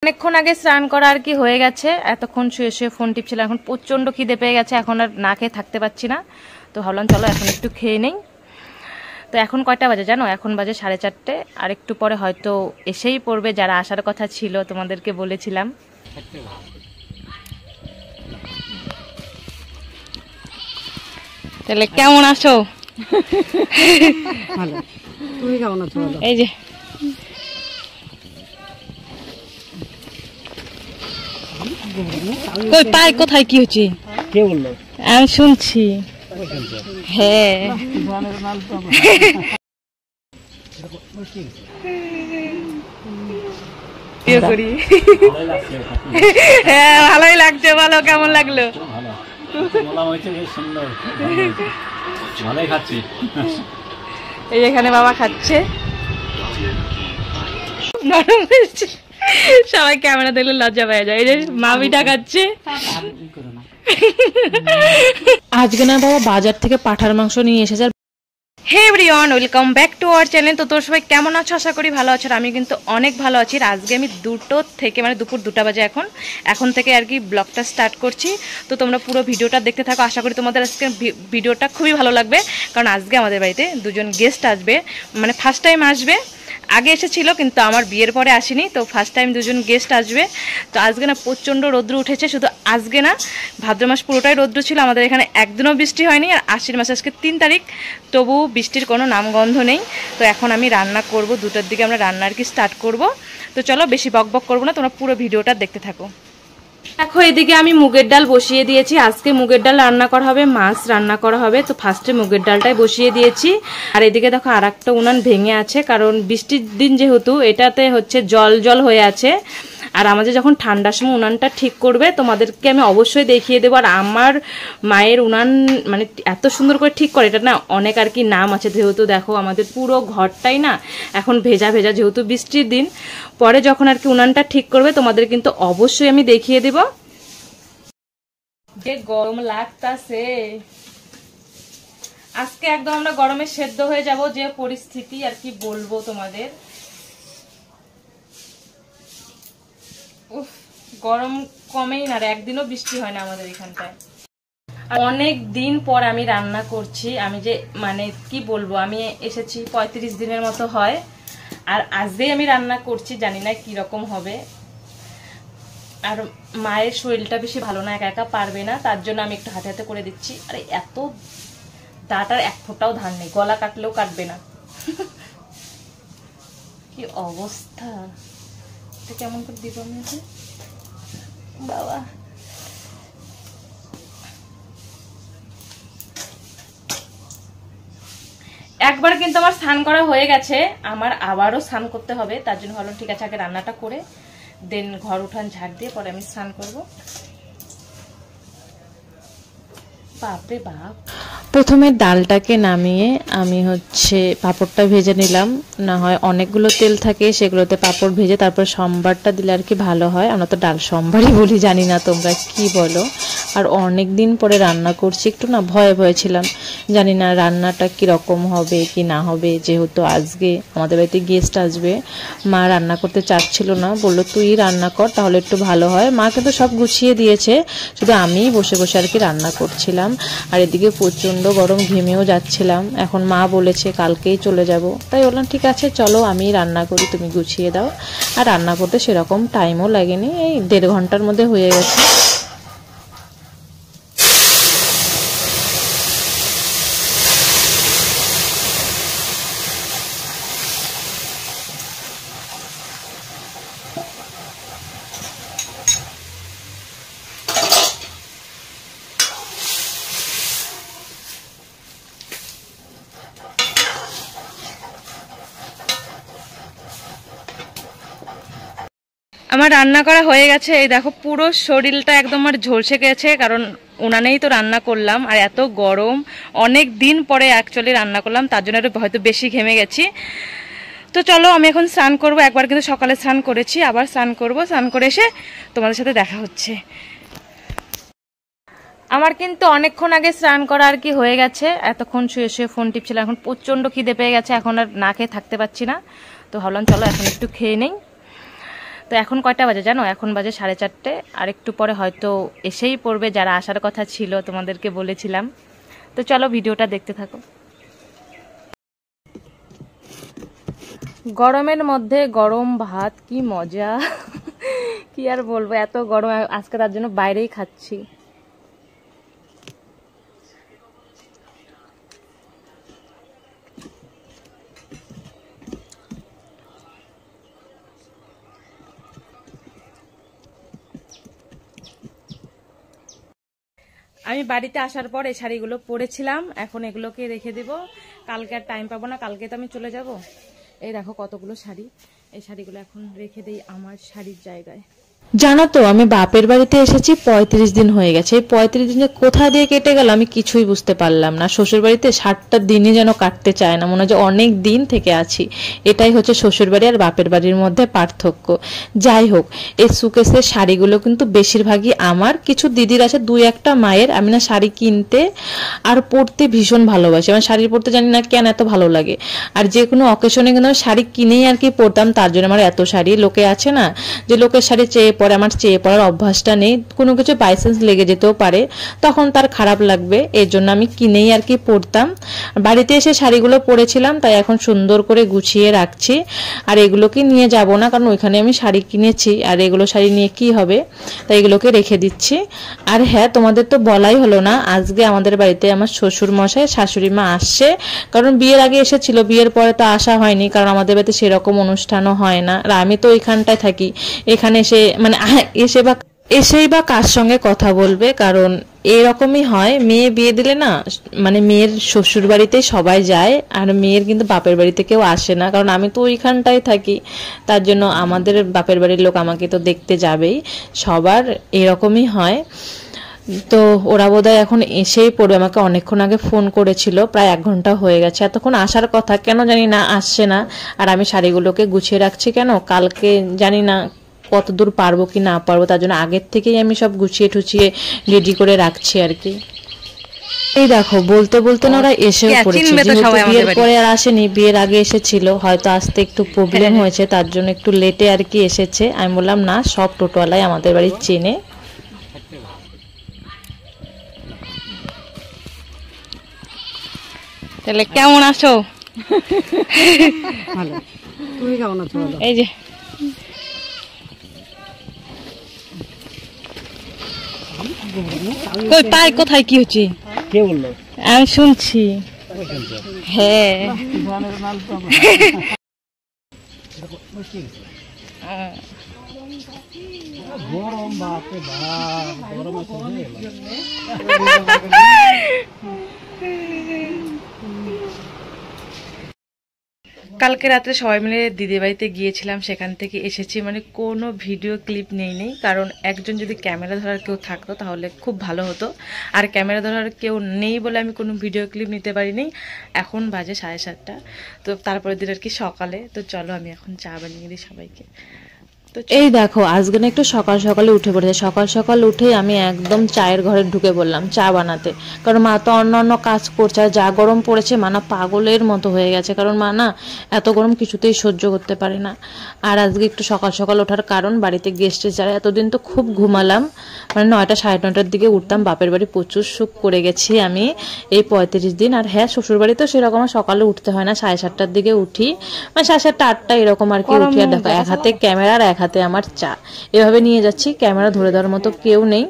অনেকক্ষণ আগে স্নান করা আর কি হয়ে গেছে, এতক্ষণ শুয়ে শুয়ে ফোন টিপছিলাম, এখন প্রচণ্ড খিদে পেয়ে গেছে, এখন আর না খেয়ে থাকতে পারছি না। তো ভাবলাম চলো এখন একটু খেয়ে নেই। তো এখন কয়টা বাজে জানো? এখন বাজে 4:30। আর একটু পরে হয়তো এসেই পড়বে যারা আসার কথা ছিল, তোমাদেরকে বলেছিলাম। তাহলে কেমন আছো? ভালো, তুমি কেমন আছো? এই যে তাই কোথায় কি হচ্ছে কে বললো? আমি শুনছি। হ্যাঁ হ্যাঁ ভালোই লাগছে। বলো কেমন লাগলো? এই এখানে বাবা খাচ্ছে, সবাই ক্যামেরা দেখলে লজ্জা পেয়ে যায়। এই যে মামিটা খাচ্ছে। আজকে না বাবা বাজার থেকে পাঠার মাংস নিয়ে এসেছে। Hey everyone, welcome back to our channel. তো তোর সবাই কেমন আছো? আশা করি ভালো আছো। আমি কিন্তু অনেক ভালো আছি। আজকে আমি 2টো থেকে মানে দুপুর 2টা বাজে এখন থেকে আর কি ব্লগটা স্টার্ট করছি। তো তোমরা পুরো ভিডিওটা দেখতে থাকো। আশা করি তোমাদের আজকে ভিডিওটা খুবই ভালো লাগবে, কারণ আজকে আমাদের বাড়িতে দুজন গেস্ট আসবে, মানে ফার্স্ট টাইম আসবে। আগে এসেছিল কিন্তু আমার বিয়ের পরে আসেনি, তো ফার্স্ট টাইম দুজন গেস্ট আসবে। তো আজকে না প্রচণ্ড রৌদ্র উঠেছে, শুধু আজকে না ভাদ্র মাস পুরোটাই রৌদ্র ছিল। আমাদের এখানে একদিনও বৃষ্টি হয়নি। আর আশ্বিন মাস আজকে 3 তারিখ, তবু বৃষ্টির কোনো নামগন্ধ নেই। তো এখন আমি রান্না করব, 2টার দিকে আমরা রান্না আর কি স্টার্ট করব। তো চলো বেশি বকবক করবো না, তোমরা পুরো ভিডিওটা দেখতে থাকো। দেখো এদিকে আমি মুগের ডাল বসিয়ে দিয়েছি। আজকে মুগের ডাল রান্না করা হবে, মাছ রান্না করা হবে। তো ফার্স্টে মুগের ডালটাই বসিয়ে দিয়েছি। আর এদিকে দেখো আর একটা উনান ভেঙে আছে, কারণ বৃষ্টির দিন যেহেতু এটাতে হচ্ছে জল জল হয়ে আছে। আর আমাদের যখন ঠান্ডার সময় উনানটা ঠিক করবে তোমাদেরকে আমি অবশ্যই দেখিয়ে দেবো। আর আমার মায়ের উনান মানে এত সুন্দর করে ঠিক করে, এটা না অনেক আর কি নাম আছে। যেহেতু দেখো আমাদের পুরো ঘরটাই না এখন ভেজা ভেজা, যেহেতু বৃষ্টির দিন। পরে যখন আর কি উনানটা ঠিক করবে তোমাদের কিন্তু অবশ্যই আমি দেখিয়ে দেব। যে গরম লাগতাছে আজকে, একদম আমরা গরমে সেদ্ধ হয়ে যাব। যে পরিস্থিতি আর কি বলবো তোমাদের, গরম কমেই না, একদিনও বৃষ্টি হয় না আমাদের এখানটায়। অনেক দিন পর আমি রান্না করছি। আমি যে মানে কি বলবো, আমি এসেছি 35 দিনের মতো হয়। আর আজকেই আমি রান্না করছি, জানি না কি রকম হবে। আর মায়ের শরীরটা বেশি ভালো না, একা একা পারবে না, তার জন্য আমি একটু হাতে হাতে করে দিচ্ছি। আরে এত দাঁটার এক ফোঁটাও ধান নেই, গলা কাটলেও কাটবে না। কি অবস্থা, এটা কেমন করে দিব আমি বাবা। একবার কিন্তু আমার স্নান করা হয়ে গেছে, আমার আবারও স্নান করতে হবে। তার জন্য ভাবলাম ঠিক আছে আগে রান্নাটা করে দেন ঘর উঠান ঝাড় দিয়ে পরে আমি স্নান করবো। বাপরে বাপ। প্রথমে ডালটাকে নামিয়ে আমি হচ্ছে পাঁপড়টা ভেজে নিলাম। না হয় অনেকগুলো তেল থাকে, সেগুলোতে পাঁপড় ভেজে তারপর সম্বারটা দিলে আর কি ভালো হয়। আমরা তো ডাল সম্বারই বলি, জানি না তোমরা কি বলো। আর অনেক দিন পরে রান্না করছি, একটু না ভয়ে ভয়ে ছিলাম, জানি না রান্নাটা কীরকম হবে কি না হবে। যেহেতু আজকে আমাদের বাড়িতে গেস্ট আসবে, মা রান্না করতে চাচ্ছিল না, বললো তুই রান্না কর তাহলে একটু ভালো হয়। মা কিন্তু সব গুছিয়ে দিয়েছে, শুধু আমি বসে বসে আর কি রান্না করছিলাম। আর এদিকে প্রচণ্ড গরম, ঘেমেও যাচ্ছিলাম। এখন মা বলেছে কালকেই চলে যাব, তাই বললাম ঠিক আছে চলো আমি রান্না করি, তুমি গুছিয়ে দাও। আর রান্না করতে সেরকম টাইমও লাগেনি, এই 1.5 ঘন্টার মধ্যে হয়ে গেছে। আমার রান্না করা হয়ে গেছে। এই দেখো পুরো শরীরটা একদম আমার ঝলসে গেছে, কারণ উনানেই তো রান্না করলাম। আর এত গরম, অনেক দিন পরে অ্যাকচুয়ালি রান্না করলাম, তার জন্য হয়তো বেশি ঘেমে গেছি। তো চলো আমি এখন স্নান করবো। একবার কিন্তু সকালে স্নান করেছি, আবার স্নান করবো। স্নান করে এসে তোমাদের সাথে দেখা হচ্ছে। আমার কিন্তু অনেকক্ষণ আগে স্নান করা আর কি হয়ে গেছে, এতক্ষণ শুয়ে শুয়ে ফোন টিপছিলাম, এখন প্রচণ্ড খিদে পেয়ে গেছে, এখন আর না খেয়ে থাকতে পারছি না। তো ভাবলাম চলো এখন একটু খেয়ে নেই। তো এখন কয়টা বাজে জানো? এখন বাজে 4:30। আর একটু পরে হয়তো এসেই পড়বে যারা আসার কথা ছিল, তোমাদেরকে বলেছিলাম। তো চলো ভিডিওটা দেখতে থাকো। গরমের মধ্যে গরম ভাত কি মজা! কি আর বলবো, এত গরম আজকে, তার জন্য বাইরেই খাচ্ছি। আমি বাড়িতে আসার পর এই শাড়িগুলো পরেছিলাম, এখন এগুলোকে রেখে দিব। কালকে আর টাইম পাবো না, কালকে তো আমি চলে যাব। এই দেখো কতগুলো শাড়ি, এই শাড়িগুলো এখন রেখে দেই আমার শাড়ির জায়গায়। জানো তো, আমি বাপের বাড়িতে এসেছি 35 দিন হয়ে গেছে। এই 35 দিনে কোথা দিয়ে কেটে গেল আমি কিছুই বুঝতে পারলাম না। শ্বশুর বাড়িতে 60টা দিনই যেন কাটতে চায় না, মনে হয় যে অনেক দিন থেকে আছি। এটাই হচ্ছে শ্বশুর বাড়ি আর বাপের বাড়ির মধ্যে পার্থক্য। যাই হোক, এই সুকেসের শাড়িগুলো কিন্তু বেশিরভাগই আমার, কিছু দিদির আছে, 2-1টা মায়ের। আমি না শাড়ি কিনতে আর পরতে ভীষণ ভালোবাসি, আমার শাড়ি পরতে জানি না কেন এত ভালো লাগে। আর যে কোনো অকেশনে কিন্তু আমি শাড়ি কিনেই আর কি পরতাম, তার জন্য আমার এত শাড়ি। লোকে আছে না যে লোকের শাড়ি চেয়ে পরে, আমার চেয়ে পরার অভ্যাসটা নেই। কোনো কিছু বাইসেন্স লেগে যেতেও পারে, তখন তার খারাপ লাগবে, এর জন্য আমি কিনেই আর কি পরতাম। বাড়িতে এসে শাড়িগুলো পরেছিলাম, তাই এখন সুন্দর করে গুছিয়ে রাখছি। আর এগুলোকে নিয়ে যাব না, কারণ ওইখানে আমি শাড়ি কিনেছি, আর এগুলো শাড়ি নিয়ে কি হবে, তাই এগুলোকে রেখে দিচ্ছি। আর হ্যাঁ, তোমাদের তো বলাই হলো না, আজকে আমাদের বাড়িতে আমার শ্বশুর মশাই শাশুড়ি মা আসছে। কারণ বিয়ের আগে এসেছিল, বিয়ের পরে তো আসা হয়নি, কারণ আমাদের বাড়িতে সেরকম অনুষ্ঠানও হয় না। আর আমি তো ওইখানটায় থাকি, এখানে এসে মানে এসেই বা কার সঙ্গে কথা বলবে, কারণ এরকমই হয়। মেয়ে বিয়ে দিলে না, মানে মেয়ের শ্বশুর বাড়িতেই সবাই যায়, আর মেয়ের কিন্তু বাপের বাড়িতে কেউ আসে না, কারণ আমি তো ওইখানটায় থাকি। তার জন্য আমাদের বাপের বাড়ির লোক আমাকে তো দেখতে যাবেই, সবার এরকমই হয়। তো ওরা বোধহয় এখন এসেই পড়বে, আমাকে অনেকক্ষণ আগে ফোন করেছিল, প্রায় 1 ঘন্টা হয়ে গেছে। এতক্ষণ আসার কথা, কেন জানি না আসছে না। আর আমি শাড়িগুলোকে গুছিয়ে রাখছি কেন, কালকে জানি না কতদূর পারবো কি না পারবো, তার জন্য আগের থেকেই আমি সব গুছিয়ে টুছিয়ে রেডি করে রাখছি আর কি। এই দেখো, বলতে বলতে না ওরা এসেও পড়েছে। বিয়ের পরে আর আসেনি, বিয়ের আগে এসেছিল, হয়তো আসতে একটু প্রবলেম হয়েছে, তার জন্য একটু লেটে আর কি এসেছে। আমি বললাম না, সব টোটোওয়ালাই আমাদের বাড়ি চেনে। তাহলে কেমন আছো? ভালো, তুমি কেমন আছো? এই যে তাই, কোথায় কি হচ্ছে কে বললো? আমি শুনছি। হ্যাঁ, গরম বাপরে বাপ, গরম আছে। কালকে রাত্রে সবাই মিলে দিদির বাড়িতে গিয়েছিলাম, সেখান থেকে এসেছি। মানে কোনো ভিডিও ক্লিপ নেই, কারণ একজন যদি ক্যামেরা ধরার কেউ থাকতো তাহলে খুব ভালো হতো। আর ক্যামেরা ধরার কেউ নেই বলে আমি কোনো ভিডিও ক্লিপ নিতে পারিনি। এখন বাজে 7:30, তো তারপরের দিন আর কি সকালে। তো চলো আমি এখন চা বানিয়ে দিই সবাইকে। তো এই দেখো, আজকে না একটু সকাল সকালে উঠে পড়েছে। সকাল সকাল উঠে আমি একদম চায়ের ঘরে ঢুকে পড়লাম চা বানাতে, কারণ মা তো অন্য কাজ করছে। আর যা গরম পড়েছে, মা না পাগলের মতো হয়ে গেছে, কারণ মা না এত গরম কিছুতেই সহ্য করতে পারে না। আর আজকে একটু সকাল সকাল ওঠার কারণ, বাড়িতে গেস্ট যারা, এতদিন তো খুব ঘুমালাম, মানে 9টা 9:30টার দিকে উঠতাম। বাপের বাড়ি প্রচুর সুখ করে গেছি আমি এই 35 দিন। আর হ্যাঁ, শ্বশুর বাড়ি তো সেরকম সকালে উঠতে হয় না, 7:30টার দিকে উঠি, মানে 7:30, 8টা এরকম আর কি উঠি। আর দেখো, এক হাতে ক্যামেরা আর এক হাতে আমার চা, এভাবে নিয়ে যাচ্ছি। ক্যামেরা ধরে দেওয়ার মতো কেউ নেই,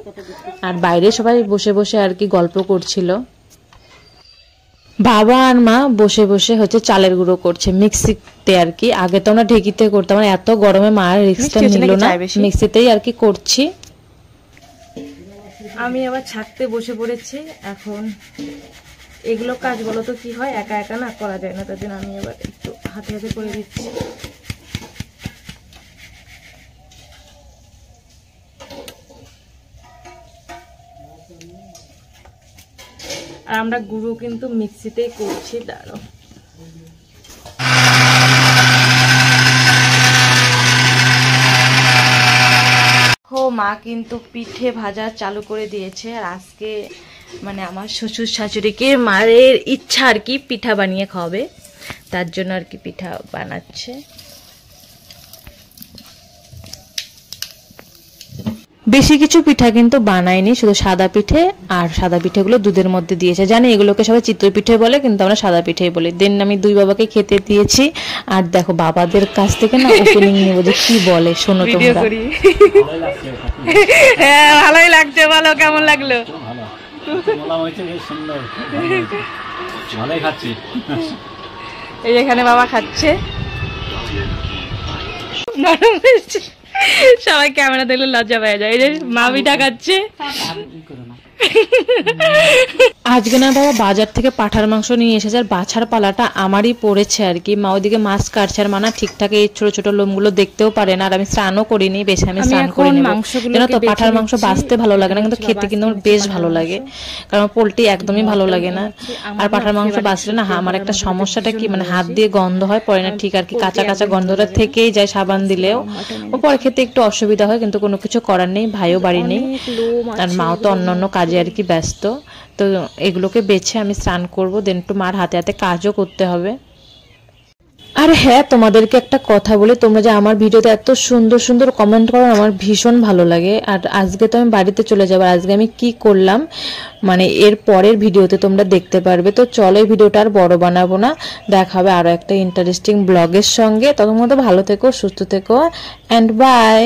আর বাইরে সবাই বসে বসে আর কি গল্প করছিল। বাবা আর মা বসে বসে হচ্ছে চালের গুঁড়ো করছে মিক্সিতে আর কি। আগে তো আমরা ঢেকিতে করতাম, মানে এত গরমে মা রিক্সটা নিল না, মিক্সিতেই আর কি করছি। আমি আবার ছাকতে বসে পড়েছি। এখন এগুলো কাজ বলো তো কি হয়, একা একা না করা যায় না, তার জন্য আমি আবার একটু হাতে হাতে করে দিচ্ছি। আর আমরা গুঁড়ো কিন্তু মিক্সিতেই করছি। দাঁড়ো, মা কিন্তু পিঠে ভাজা চালু করে দিয়েছে। আর আজকে মানে আমার শ্বশুর শাশুড়িকে মায়ের ইচ্ছা আর কি পিঠা বানিয়ে খাওয়াবে, তার জন্য আর কি পিঠা বানাচ্ছে। বেশি কিছু পিঠা কিন্তু বানাইনি, শুধু সাদা পিঠে, আর সাদা পিঠেগুলো দুধের মধ্যে দিয়েছে। জানি এগুলোকে সবাই চিতই পিঠে বলে, কিন্তু আমরা সাদা পিঠেই বলি। দেন আমি দুই বাবাকে খেতে দিয়েছি। আর দেখো বাবাদের কাছ থেকে না ওপেনিং নেব যে কি বলে, শোনো তোমরা। হ্যাঁ ভালোই লাগছে, বলো কেমন লাগলো? এই এখানে বাবা খাচ্ছে, নরম হয়েছে। সবাই ক্যামেরা দেখলে লজ্জা পেয়ে যায়। এই যে মা পিঠা খাচ্ছে। আজকে না বাবা বাজার থেকে পাঠার মাংস নিয়ে এসেছে, আর বাছার পালাটা আমারই পড়েছে আর কি। মা ওইদিকে মাছ কাটছে, আর মানা ঠিকঠাক এই ছোট ছোট লোমগুলো দেখতেও পারে না। আর আমি স্নানও করিনি, বেশি আমি স্নান করিনি। জানো তো পাঠার মাংস বাছতে ভালো লাগে না, কিন্তু খেতে কিন্তু আমার বেশ ভালো লাগে, কারণ পোলট্রি একদমই ভালো লাগে না। আর পাঠার মাংস বাছলে না আমার একটা সমস্যাটা কি, মানে হাত দিয়ে গন্ধ হয়, পরে না ঠিক আর কি, কাঁচা কাঁচা গন্ধটা থেকেই যায় সাবান দিলেও। ও পরে খেতে একটু অসুবিধা হয়, কিন্তু কোনো কিছু করার নেই, ভাইও বাড়ি নেই, আর মাও তো অন্য কাজে আর কি ব্যস্ত। তো এগুলোকে বেছে আমি স্নান করব, দেন একটু মার হাতে হাতে কাজও করতে হবে। আর হ্যাঁ, তোমাদেরকে একটা কথা বলি, তোমরা যে আমার ভিডিওতে এত সুন্দর সুন্দর কমেন্ট করো, আমার ভীষণ ভালো লাগে। আর আজকে তো আমি বাড়িতে চলে যাবো, আজকে আমি কি করলাম মানে এর পরের ভিডিওতে তোমরা দেখতে পারবে। তো চলো এই ভিডিওটা আর বড় বানাবো না, দেখা হবে আরো একটা ইন্টারেস্টিং ব্লগের সঙ্গে। তখন মতো ভালো থেকো, সুস্থ থেকো, অ্যান্ড বাই।